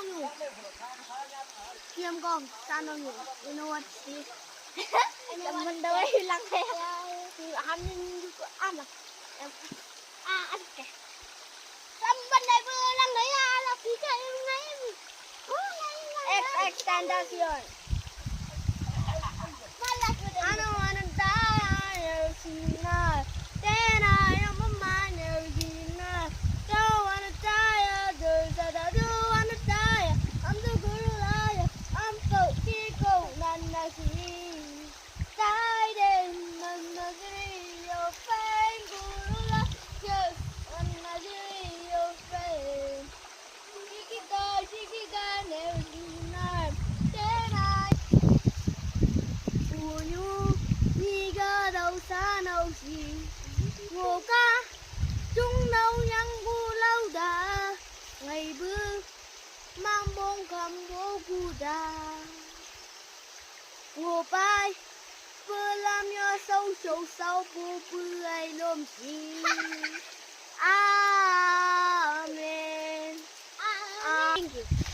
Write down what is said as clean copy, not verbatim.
you. Kiam Gong, son of you. You know what it is? Mình đâu ấy lăng thế. Hắn như ăn à? Ăn kìa. Bên này vừa lăng đấy là phía chạy ngay. Extension. I don't wanna die tonight. Then I am a minor tonight. Don't wanna die others that I do wanna die. I'm the good liar. I'm so cool, Nana see. Die then, Nana see your fame, Gurula. Yes, Nana see your fame. Shiki guy, never tonight. Then I. Nhu Niga đâu xa đâu gì ngô ca chúng đâu nhăn bu lâu đà ngày bữa mang bông cầm bố cu đà ngô bay vừa làm nhỏ sâu sâu bố bư ai lôm gì Amen. Thank you.